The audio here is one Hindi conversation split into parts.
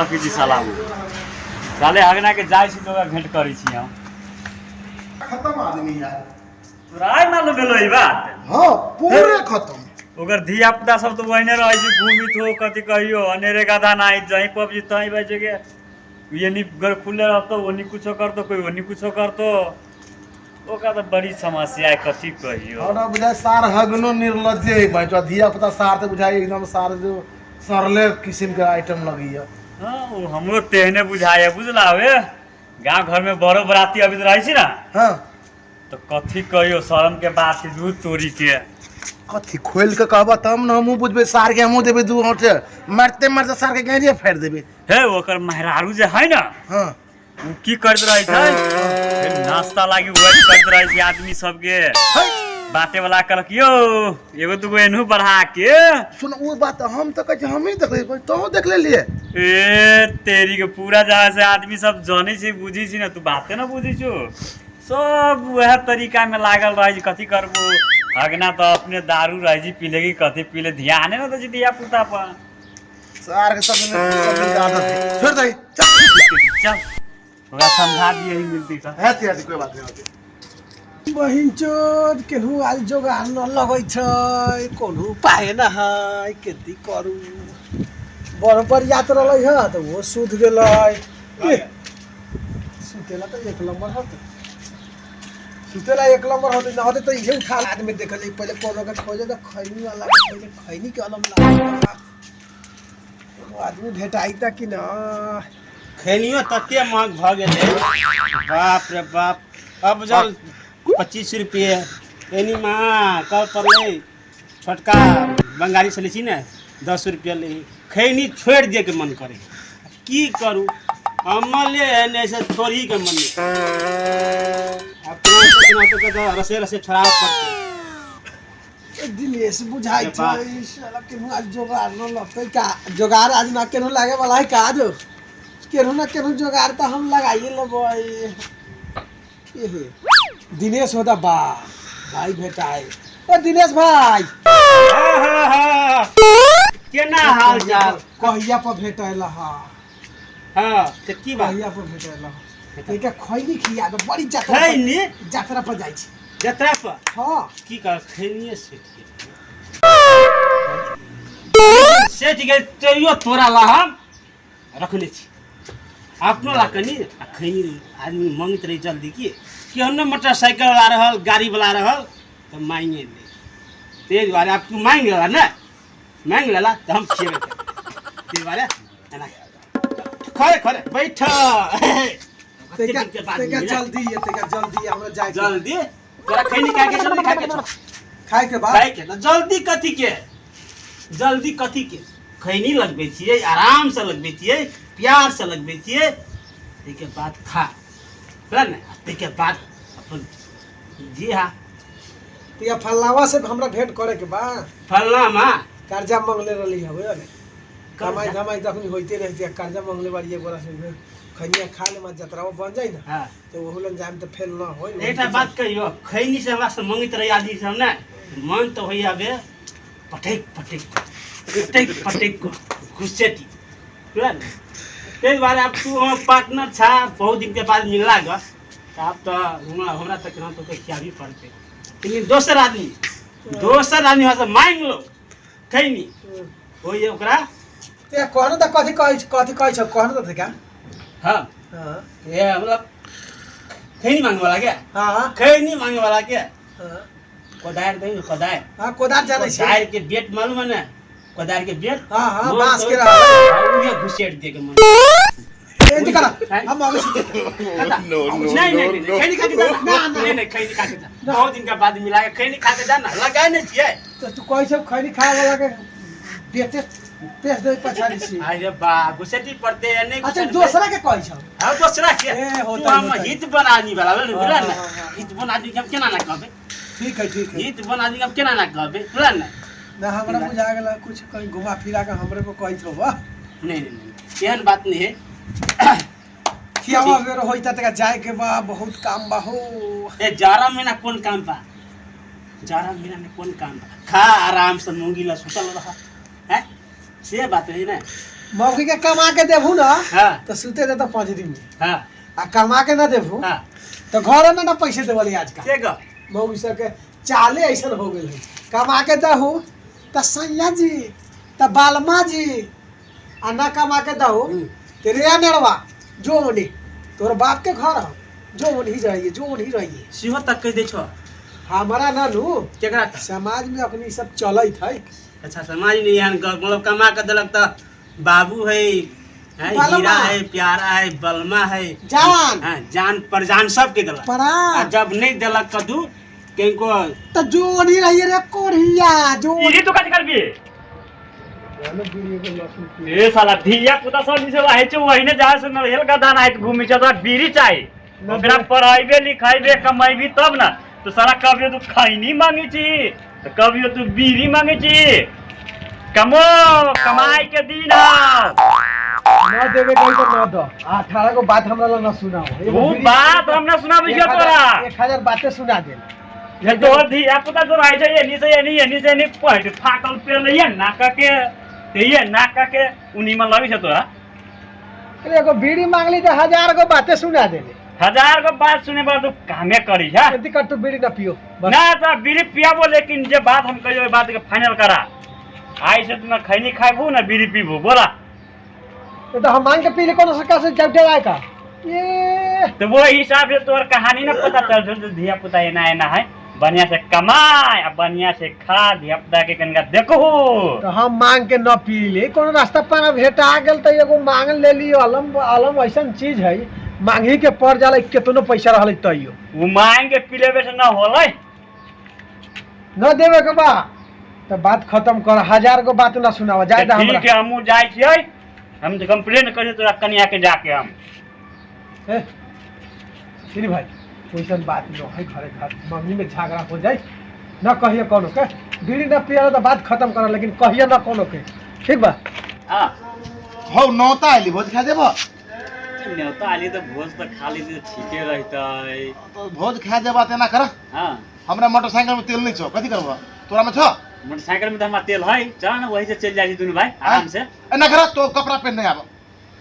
रखी जी सलाम साले हगना के जाय छी तो भेंट करी छी हम खत्म आदमी यार राय मालूम भेलो ई बात हां पूरे खत्म ओकर धिया पुता सब तो वहीने रह छी घूमित हो कथि कहियो अनेरे गाधा ना जहीं पबजी तहीं बजे के ये नी घर खुले रहतो ओनी कुछो करतो कोई ओनी कुछो करतो ओका तो बड़ी समस्या है कथि कहियो हमरा बुझाय सार हगनो निर्लज्जे है भाई तो धिया पुता सार ते बुझाय एकदम सार जो सरले किस्म के आइटम लगी है हां वो हमरो तेहने बुझाय बुझला हवे गांव घर में बड़ो बराती अभी रही छी ना हां तो कथि कहियो शर्म के बात दूध तोड़ी के कथि खोल के कहबा तब न हमहु बुझबे सार के हमहु देबे दू होठे मारते मारते सार के गेरिया फेर देबे हे ओकर मेहरारू जे है ना हां वो की करत रही छै नाश्ता लागी वेट करत रही छै आदमी सब के बाते वाला कहलक यो एगो दुगो एनहु बढ़ा के सुन वो बात हम तो कह हम ही देख ले तो देख ले लिए ए तेरी के पूरा जगह से आदमी सब जाने छी बुझी छी ना तू बाते ना बुझी छो सब वह तरीका में लागल रही छी कथि करबो हगना तो अपने दारू रही छी पीले की कथि पीले ध्यान ना तो दिया पुता पर सार के सब दिन आदत है छोड़ दे चल थोड़ा समझा दिए ही मिलती था है कोई बात नहीं होती बहिन चोद केनहु आज जोगार न लगै छै कोनहु पाए न है केती करू बरोबर यात रहलै ह त वो सुध गेलै सुतेला त एक नंबर हत सुतेला एक नंबर हत न हत त इहे उठा आदमी देखले पहिले कोनो के खोजे त खैनी वाला पहिले खैनी के अलम लागा आदमी भेटाई त कि न खैनियो तते महग भ गेलै बाप रे बाप अब जल 25 रुपये एनी माँ कल पड़ले छोटका बंगाली से ली ने 10 रुपये ले खैनी छोड़ दिए के मन करे की करूँ अमले ने से थोड़ी के मन अपना रसे रसे छोड़ा पड़ते दिनेश बुझाई छै साला केनहु आज जोगार न लगतै का जोगार आज ना केनहु लागे वाला है का जो केनहु ना केनहु जोगार त हम लगाइए लेबै के हे दिनेश होता बा भाई भेटाए ओ दिनेश भाई केना हाल चाल कहिया पर भेटैला हां हां त की बात कहिया पर भेटैला तेका खैनी खिया त बड़ी यात्रा खैनी यात्रा पर जाई छी यात्रा पर हां की कर खैनिए से ठीक है तैयो तोरा ला हम रखले छी अपनो ला कनी खैनी आदमी मांगत रही जल्दी की केहनो मोटरसाइकिल वाला रहल गाड़ी वाला रहल तो मांगे ले तेज वाले आप तू मांग लेला ना मांग लेला तो हम खिएबे तेज वाले ना खरे खरे बैठ तेका जल्दी हमरा जाय जल्दी तोरा खैनी खा के जल्दी खा के खाए के बाद खाए के ना जल्दी कथी के खैनी लगबे छियै आराम से लगबे छियै प्यार से लगबे छियै के बाद खा बुझल ने के बाद अपन जी हाँ तिया फलनावा से हमरा भेंट करे के बा फलना माँ कर्जा मांगले रहली हवे ने कमाई धमाई तखनी होइते रहती कर्जा मांगले बाड़ी एक बार से खैनिया खा ले मत जतरावा बन जाई ना हां तो ओहुलन जाम त फेल न होई एटा बात कहियो खैनी से हमरा से मांगत रही आदमी सब ने मन तो होइया बे पटेक घुसेटी बुझल तेज बारे अब तू हम पार्टनर छा बहुत दिन के बाद मिलला ग अब तो हमरा तक ना तो खियाबी पड़ते लेकिन दोसर आदमी हसे मांग लो खैनी होइए ओकरा ते कहन त कथि कहै छ कहन त का हां हां ये मतलब खैनी मांगे वाला क्या हां खैनी मांगे वाला क्या हां कोदार दे कोदार हां कोदार जाने छै कोदार के बेट मालूम है ना कोदार के बेट हां बांस के रहा ये घुसेट दे के मन ए करा हम आगे नहीं खैनी खा के जा नहीं खैनी खा के जा बहुत दिन के बाद मिला के खैनी खा के जा ना लगा नहीं छिए तो तू कोई सब खैनी खा वाला के बेटे पेश दे पछाड़ी छी अरे बा घुसेटी पड़ते है नहीं अच्छा दूसरा के कहै छ हां दूसरा के ए तू हम हित बनानी वाला बुझल ना हित बनानी हम केना ना कहबे ठीक है हित बनानी हम केना ना कहबे बुझल ना ना हमरा बुझा गेला कुछ कहीं घुमा फिरा के हमरे को कहै छो बा नहीं एहन बात नहीं है खियावा बेर होइता तका जाए के बा बहुत काम बा हो ए जारा महीना कौन काम बा जारा महीना में कौन काम बा खा आराम से मूंगी ला सुतल रहा है से बात है ना मौगी के कमा के देबू ना हाँ तो सुते दे तो 5 दिन में हाँ आ कमा के ना देबू हाँ तो घर में ना पैसे देवली आजकल के ग मौगी सब के चाले ऐसा हो गेल है कमा के दहू तो सैया जी तो बालमा जी आ ना कमा के दहू तो रे नड़वा जो ओनी तोर बाप के घर हो जो ओनी जाइए जो ओनी रहिए सिंह तक कह दे छो हमारा ना नू केकरा समाज में अपनी सब चलत है अच्छा समाज में यहाँ मतलब कमा के देलक तो बाबू है बलमा। हीरा है प्यारा है बलमा है जान हाँ, जान परजान सब के देलक परा आ जब नहीं देलक कदू किनको तो जो ओनी रहिए रे कोरिया जो इरी तू कथी करबी ए साला धिया पुता सब से वाहे छ वहीने जा से न हेल गदान आइत घूमी छ तो बीड़ी चाही ओकरा पढ़ाइबे लिखाइबे कमाइबी तब ना तो साला कभियो तू खैनी मांगी छी तो कभियो तू बीड़ी मांगी छी कमो कमाई के दिन ना देवे कहीं तो ना दो 18 को बात हमरा ला ना सुनाओ वो बात हमने सुनाबी छ तोरा 1000 बातें सुना दे ये तोर धिया पुता जो रहे छ एनी से एनी पहट फाटल पेल ये नाका के ये नाका के उनी में लगी छ तोरा अरे एगो बीड़ी मांगली तो 1000 को बातें सुना देले 1000 को बात सुने बाद तू कामे करी है यदि कर तू बीड़ी ना पियो बस ना तो बीड़ी पियाबो लेकिन जे बात हम कहियो बात के फाइनल करा आई से तू ना खैनी खाइबू ना बीड़ी पीबू बोला तो हम मांग के पी ले कोनो सरकार से जब डराए का ये तो वो हिसाब से तोर कहानी ना पता चल जो धिया पुता एना है बढ़िया से कमाए और बढ़िया से खा धिया पुता के कनका देखो तो हम मांग के न पी ले कोनो रास्ता पर भेटा गेल तो एगो मांग ले लियो अलम ऐसन चीज है मांगी के पड़ जाला केतनो पैसा रहले तइयो वो मांग के पी लेबे से ना होलै न देवे के बा तो बात खत्म कर 1000 को बात ना सुनावा जाए तो हमरा ठीक है हमू जाय छियै हम तो कंप्लेन करिए तोरा कनिया के जाके हम ए श्री भाई कोईसन बात न है घरे घर मम्मी में झगड़ा हो जाए न कहिए कोनो के बीड़ी न पिया तो बात खत्म कर लेकिन कहिए न कोनो के ठीक बा हां हौ नौता आइली भोज खा देबो न्योता आली तो भोज तो खा ली तो ठीके रहतै तो भोज खा देबा तेना कर हां हमरा मोटरसाइकिल में तेल नहीं छ कथि करबो तोरा में छ मोटरसाइकिल में तो हमारा तेल है चल ना वही से चल जाई दुनु भाई आराम से ए ना कर तो कपड़ा पहन नहीं आबो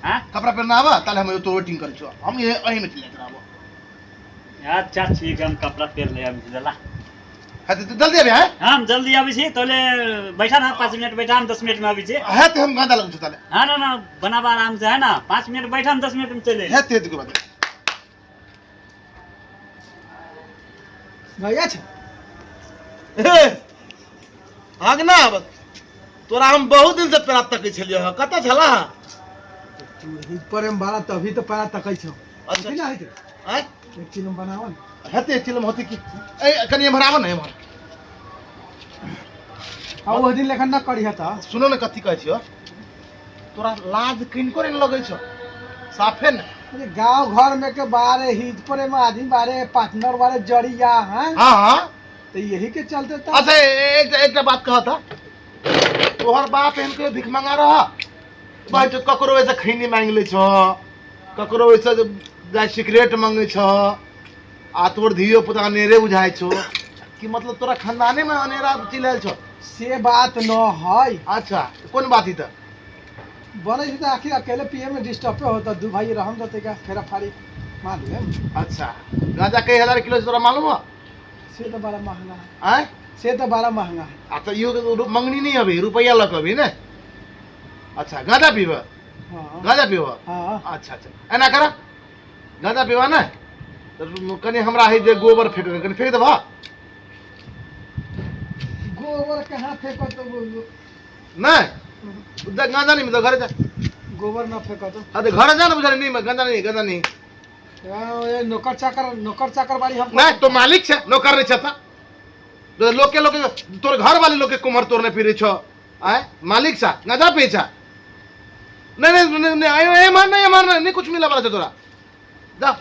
हां कपड़ा पहन आबो ताले हम तो वेटिंग कर छ हम ये अही में चले कराबो अच्छा ठीक है हम कपड़ा पहन ले अभी जला है तो जल्दी अबे है हम जल्दी अभी छी तोले बैठा ना 5 मिनट बैठा हम 10 मिनट में अभी छी है तो हम गांदा लगु छ ताले हां ना बनाबा आराम से है ना 5 मिनट बैठा हम 10 मिनट में चले है तेज के बाद भैया छ ए आगना अब तोरा हम बहुत दिन से पेरा तकै छलियो ह कत छला तू ही पर में बारा तभी तो पारा तकै छ अच्छा अच्छा है ते आय एक चिलम बनावन हेते चिलम होती की ए कनी हमराव न हमर आ वो दिन लेखन न करी हता सुनो न कथि कहै छियो तोरा लाज किनको न लगै छ साफे न ये गांव घर में के बारे ही पर में आदमी बारे पार्टनर बारे जड़िया हैं हां हां तो यही के चलते तो अच्छा एक बात कहा था तोहर बाप इनके भिख मांगा रहा भाई तो ककरो ऐसे खैनी मांग ले छ ककरो ऐसे जा सिगरेट मांगे छ आ तोर धियो पुता नेरे बुझाय छ कि मतलब तोरा खानदाने में अनेरा चिल्लाल छ से बात न है अच्छा कौन बात ही था बने से आखिर अकेले पिए में डिस्टर्ब होता दू भाई रहम देते का फेरा फाड़ी मार ले अच्छा गांजा कई हजार किलो से तोरा मालूम है से तो बड़ा महंगा है आय से तो बड़ा महंगा है अच्छा यो मंगनी नहीं अभी रुपया लग अभी ने अच्छा गांजा पीबा हाँ गांजा पीबा हाँ अच्छा अच्छा एना कर गांजा पीबा ना तो कनी हमरा है जे गोबर फेंक कनी फेंक देबा गोबर कहाँ फेंको तो नहीं गांजा नहीं मतलब घर जा गोबर ना फेंको तो अरे घर जा ना बुझा नहीं गांजा नहीं ये नौकर चाकर बाड़ी हम नहीं तो मालिक छे नौकर नहीं छता तो लोग के तोर घर वाले लोग के कुमर तोड़ने फिरे छ आय मालिक सा गांजा पे छा नहीं आयो ए मार नहीं कुछ मिला वाला तोरा जा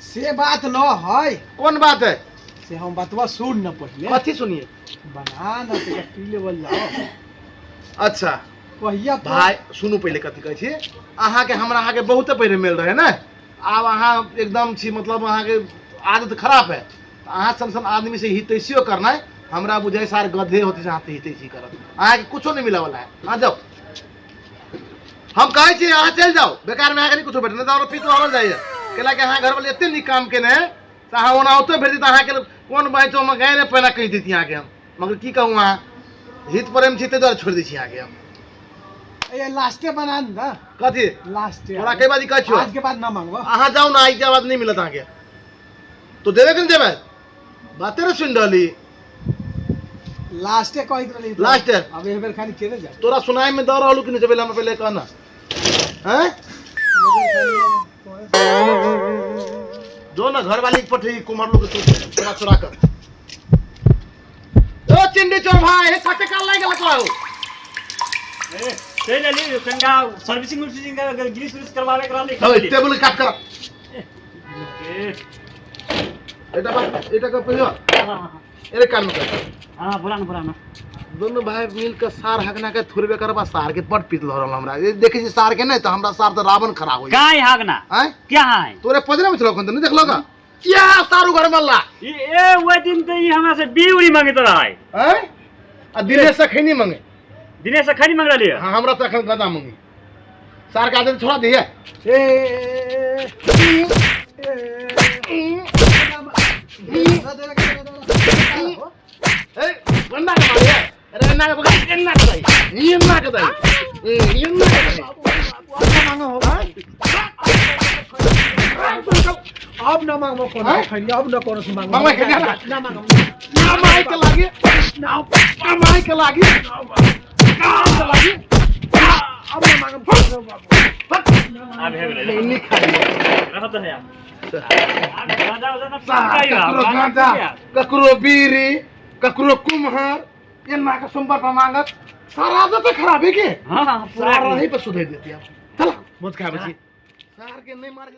से बात न है कौन बात है से हम बातवा सुन न पहले कथी सुनिए बना न तो पी लेवल जाओ अच्छा पहिया भाई सुनू पहले कथी कहै छी अहाँ के हमरा अहाँ के बहुत पहले मिल रहे ना आब अहाँ एकदम छी मतलब अहाँ के आदत खराब है अहाँ सन आदमी से हितैषियो करना है हमरा बुझाई सार गधे होते से हाथ हितैषी करत अहाँ के कुछो नहीं मिला वाला है आ जाओ हम कहे छी यहाँ चल जाओ बेकार में आके नहीं कुछ बैठने तो पीछे हो जाइए केला के यहाँ घर वाले इतने नहीं काम के ने तो हाँ ओना होते भेज देता हाँ के कौन भाई तो हम गए ने पहला कह देती यहाँ के हम मगर की कहूँ वहाँ हित प्रेम छी ते द्वारा छोड़ दी छी यहाँ के हम ये लास्टे बना ना कथी लास्ट थोड़ा कई बाजी कह छो आज के बाद ना मांगो अहाँ जाओ ना आई के बाद नहीं मिलत आगे तो देवे कि नहीं देवे बातें ना सुन डाली लास्टे कहित रहली लास्ट है अब एक बेर खाली केने जा तोरा सुनाई में दौड़ रहलू कि नहीं जब हम पहले कहना हैं दो ना घर वाली पठी कुमार लोग चुरा चुरा कर ओ चिंडी चोर भाई छाते काल लागे लगाओ ए चल ले कंगा सर्विसिंग का ग्रीस करवावे करा ले हां टेबल काट कर ए एटा का पहियो हां एरे कान में कर हां पुराना दोनों भाई मिल के सार हगना के थोड़बे करबा सार के पट पीत लहरल हमरा ये देखे छी सार के नहीं तो हमरा सार तो रावण खड़ा होई काय हागना हैं क्या है तोरे पजरा में चलो कौन नहीं देखलो का क्या सारू घर मल्ला ए वो दिन तो ये हमरा से बीउरी मांगत रहा है हैं आ दिनेश से खैनी मांगे दिनेश से खरी मांग रही है हां हमरा तो अखन गदा मांगी सार का आदमी छोड़ा दिए ए बंदा का मारे अरे अन्ना का बगा अन्ना का दई ये अन्ना का दई ये अन्ना का दई मांगो हो अब ना मांगो कोन खरी अब ना कोन मांगो मांगो खरी ना मांगो ना माई के लागे ना माई के लागे का लागे अब ना मांगो अब है नहीं नहीं खाई रहत है ककरो बीरी ककरो कुम्हार ये ना का संबर पर मांगत सारा आदत खराब है के हां पूरा सारा नहीं पर सुधर देती आप चला मत खा बची सार के नहीं मार के